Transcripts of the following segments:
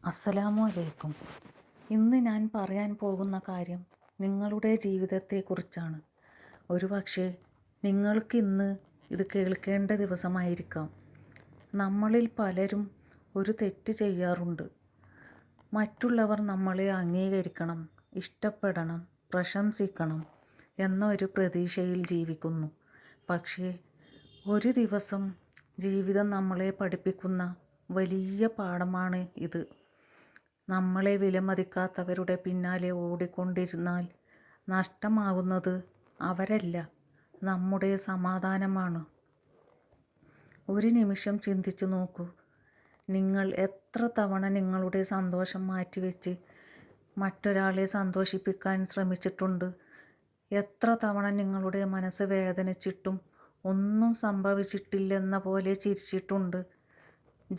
അസ്സലാമു അലൈക്കും. ഇന്ന് ഞാൻ പറയാൻ പോകുന്ന കാര്യം നിങ്ങളുടെ ജീവിതത്തെക്കുറിച്ചാണ്. ഒരുപക്ഷെ നിങ്ങൾക്കിന്ന് ഇത് കേൾക്കേണ്ട ദിവസമായിരിക്കാം. നമ്മളിൽ പലരും ഒരു തെറ്റ് ചെയ്യാറുണ്ട്. മറ്റുള്ളവർ നമ്മളെ അംഗീകരിക്കണം, ഇഷ്ടപ്പെടണം, പ്രശംസിക്കണം എന്നൊരു പ്രതീക്ഷയിൽ ജീവിക്കുന്നു. പക്ഷേ ഒരു ദിവസം ജീവിതം നമ്മളെ പഠിപ്പിക്കുന്ന വലിയ പാഠമാണ് ഇത്. നമ്മളെ വിലമതിക്കാത്തവരുടെ പിന്നാലെ ഓടിക്കൊണ്ടിരുന്നാൽ നഷ്ടമാകുന്നത് അവരല്ല, നമ്മുടെ സമാധാനമാണ്. ഒരു നിമിഷം ചിന്തിച്ചു നോക്കൂ. നിങ്ങൾ എത്ര തവണ നിങ്ങളുടെ സന്തോഷം മാറ്റിവെച്ച് മറ്റൊരാളെ സന്തോഷിപ്പിക്കാൻ ശ്രമിച്ചിട്ടുണ്ട്? എത്ര തവണ നിങ്ങളുടെ മനസ്സ് വേദനിച്ചിട്ടും ഒന്നും സംഭവിച്ചിട്ടില്ലെന്ന പോലെ ചിരിച്ചിട്ടുണ്ട്?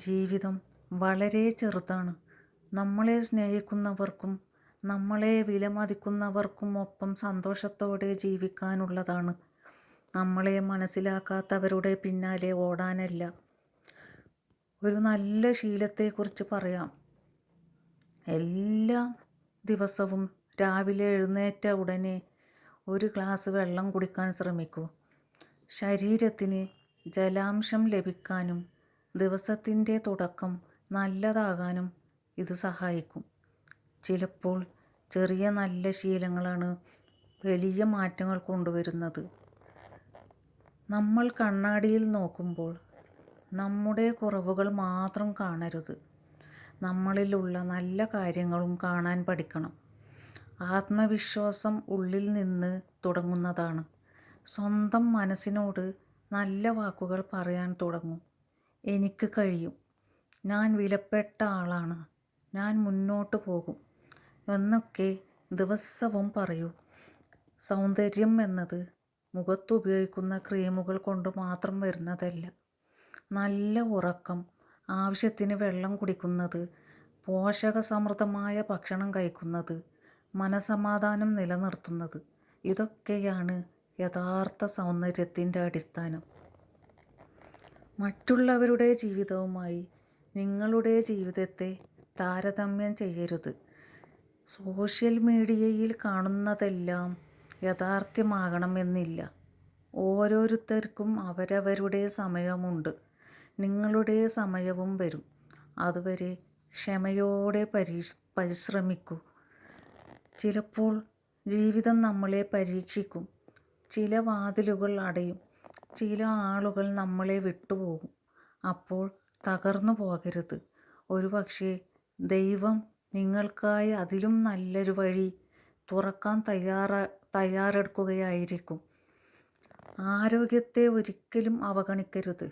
ജീവിതം വളരെ ചെറുതാണ്. നമ്മളെ സ്നേഹിക്കുന്നവർക്കും നമ്മളെ വിലമതിക്കുന്നവർക്കും ഒപ്പം സന്തോഷത്തോടെ ജീവിക്കാനുള്ളതാണ്. നമ്മളെ മനസ്സിലാക്കാത്തവരുടെ പിന്നാലെ ഓടാനല്ല. ഒരു നല്ല ശീലത്തെക്കുറിച്ച് പറയാം. എല്ലാ ദിവസവും രാവിലെ എഴുന്നേറ്റ ഉടനെ ഒരു ഗ്ലാസ് വെള്ളം കുടിക്കാൻ ശ്രമിക്കൂ. ശരീരത്തിന് ജലാംശം ലഭിക്കാനും ദിവസത്തിൻ്റെ തുടക്കം നല്ലതാകാനും ഇത് സഹായിക്കും. ചിലപ്പോൾ ചെറിയ നല്ല ശീലങ്ങളാണ് വലിയ മാറ്റങ്ങൾ കൊണ്ടുവരുന്നത്. നമ്മൾ കണ്ണാടിയിൽ നോക്കുമ്പോൾ നമ്മുടെ കുറവുകൾ മാത്രം കാണരുത്. നമ്മളിലുള്ള നല്ല കാര്യങ്ങളും കാണാൻ പഠിക്കണം. ആത്മവിശ്വാസം ഉള്ളിൽ നിന്ന് തുടങ്ങുന്നതാണ്. സ്വന്തം മനസ്സിനോട് നല്ല വാക്കുകൾ പറയാൻ തുടങ്ങൂ. എനിക്ക് കഴിയും, ഞാൻ വിലപ്പെട്ട ആളാണ്, ഞാൻ മുന്നോട്ട് പോകും എന്നൊക്കെ ദിവസവും പറയൂ. സൗന്ദര്യം എന്നത് മുഖത്തുപയോഗിക്കുന്ന ക്രീമുകൾ കൊണ്ട് മാത്രം വരുന്നതല്ല. നല്ല ഉറക്കം, ആവശ്യത്തിന് വെള്ളം കുടിക്കുന്നത്, പോഷകസമൃദ്ധമായ ഭക്ഷണം കഴിക്കുന്നത്, മനസമാധാനം നിലനിർത്തുന്നത്, ഇതൊക്കെയാണ് യഥാർത്ഥ സൗന്ദര്യത്തിൻ്റെ അടിസ്ഥാനം. മറ്റുള്ളവരുടെ ജീവിതവുമായി നിങ്ങളുടെ ജീവിതത്തെ താരതമ്യം ചെയ്യരുത്. സോഷ്യൽ മീഡിയയിൽ കാണുന്നതെല്ലാം യാഥാർത്ഥ്യമാകണമെന്നില്ല. ഓരോരുത്തർക്കും അവരവരുടെ സമയമുണ്ട്. നിങ്ങളുടെ സമയവും വരും. അതുവരെ ക്ഷമയോടെ പരിശ്രമിക്കൂ. ചിലപ്പോൾ ജീവിതം നമ്മളെ പരീക്ഷിക്കും. ചില വാതിലുകൾ അടയും, ചില ആളുകൾ നമ്മളെ വിട്ടുപോകും. അപ്പോൾ തകർന്നു പോകരുത്. ഒരുപക്ഷെ ദൈവം നിങ്ങൾക്കായി അതിലും നല്ലൊരു വഴി തുറക്കാൻ തയ്യാറെടുക്കുകയായിരിക്കും. ആരോഗ്യത്തെ ഒരിക്കലും അവഗണിക്കരുത്.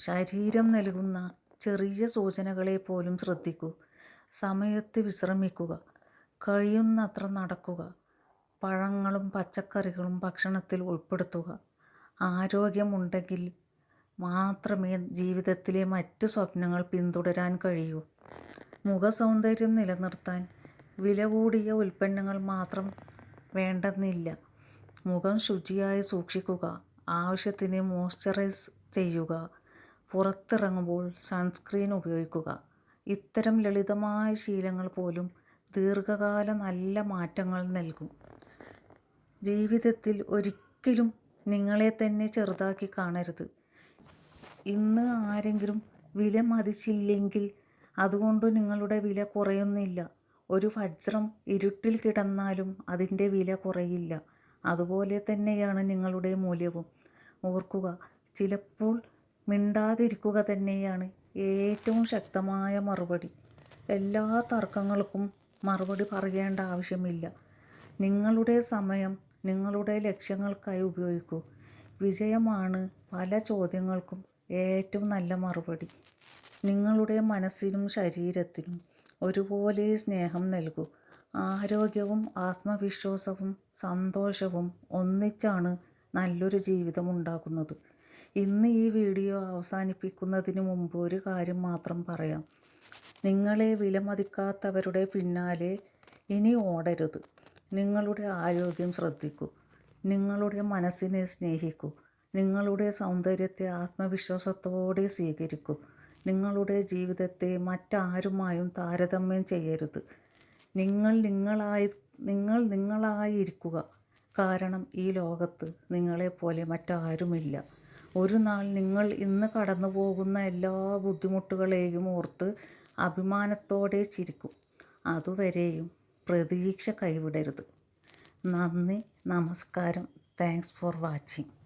ശരീരം നൽകുന്ന ചെറിയ സൂചനകളെ പോലും ശ്രദ്ധിക്കൂ. സമയത്ത് വിശ്രമിക്കുക, കഴിയുന്നത്ര നടക്കുക, പഴങ്ങളും പച്ചക്കറികളും ഭക്ഷണത്തിൽ ഉൾപ്പെടുത്തുക. ആരോഗ്യമുണ്ടെങ്കിൽ മാത്രമേ ജീവിതത്തിലെ മറ്റ് സ്വപ്നങ്ങൾ പിന്തുടരാൻ കഴിയൂ. മുഖസൗന്ദര്യം നിലനിർത്താൻ വില കൂടിയ ഉൽപ്പന്നങ്ങൾ മാത്രം വേണ്ടെന്നില്ല. മുഖം ശുചിയായി സൂക്ഷിക്കുക, ആവശ്യത്തിന് മോയ്സ്ചറൈസ് ചെയ്യുക, പുറത്തിറങ്ങുമ്പോൾ സൺസ്ക്രീൻ ഉപയോഗിക്കുക. ഇത്തരം ലളിതമായ ശീലങ്ങൾ പോലും ദീർഘകാല നല്ല മാറ്റങ്ങൾ നൽകും. ജീവിതത്തിൽ ഒരിക്കലും നിങ്ങളെ തന്നെ ചെറുതാക്കി കാണരുത്. ഇന്ന് ആരെങ്കിലും വിലമതിച്ചില്ലെങ്കിൽ അതുകൊണ്ട് നിങ്ങളുടെ വില കുറയുന്നില്ല. ഒരു വജ്രം ഇരുട്ടിൽ കിടന്നാലും അതിൻ്റെ വില കുറയില്ല. അതുപോലെ തന്നെയാണ് നിങ്ങളുടെ മൂല്യവും. ഓർക്കുക, ചിലപ്പോൾ മിണ്ടാതിരിക്കുക തന്നെയാണ് ഏറ്റവും ശക്തമായ മറുപടി. എല്ലാ തർക്കങ്ങൾക്കും മറുപടി പറയേണ്ട ആവശ്യമില്ല. നിങ്ങളുടെ സമയം നിങ്ങളുടെ ലക്ഷ്യങ്ങൾക്കായി ഉപയോഗിക്കൂ. വിജയമാണ് പല ചോദ്യങ്ങൾക്കും ഏറ്റവും നല്ല മറുപടി. നിങ്ങളുടെ മനസ്സിനും ശരീരത്തിനും ഒരുപോലെ സ്നേഹം നൽകൂ. ആരോഗ്യവും ആത്മവിശ്വാസവും സന്തോഷവും ഒന്നിച്ചാണ് നല്ലൊരു ജീവിതം ഉണ്ടാക്കുന്നത്. ഇന്ന് ഈ വീഡിയോ അവസാനിപ്പിക്കുന്നതിന് മുമ്പ് ഒരു കാര്യം മാത്രം പറയാം. നിങ്ങളെ വിലമതിക്കാത്തവരുടെ പിന്നാലെ ഇനി ഓടരുത്. നിങ്ങളുടെ ആരോഗ്യം ശ്രദ്ധിക്കൂ. നിങ്ങളുടെ മനസ്സിനെ സ്നേഹിക്കൂ. നിങ്ങളുടെ സൗന്ദര്യത്തെ ആത്മവിശ്വാസത്തോടെ സ്വീകരിക്കൂ. നിങ്ങളുടെ ജീവിതത്തെ മറ്റാരുമായും താരതമ്യം ചെയ്യരുത്. നിങ്ങൾ നിങ്ങളായിരിക്കുക. കാരണം ഈ ലോകത്ത് നിങ്ങളെപ്പോലെ മറ്റാരുമില്ല. ഒരു നാൾ നിങ്ങൾ ഇന്ന് കടന്നു പോകുന്ന എല്ലാ ബുദ്ധിമുട്ടുകളെയും ഓർത്ത് അഭിമാനത്തോടെ ചിരിക്കും. അതുവരെയും പ്രതീക്ഷ കൈവിടരുത്. നന്ദി, നമസ്കാരം. Thanks for watching.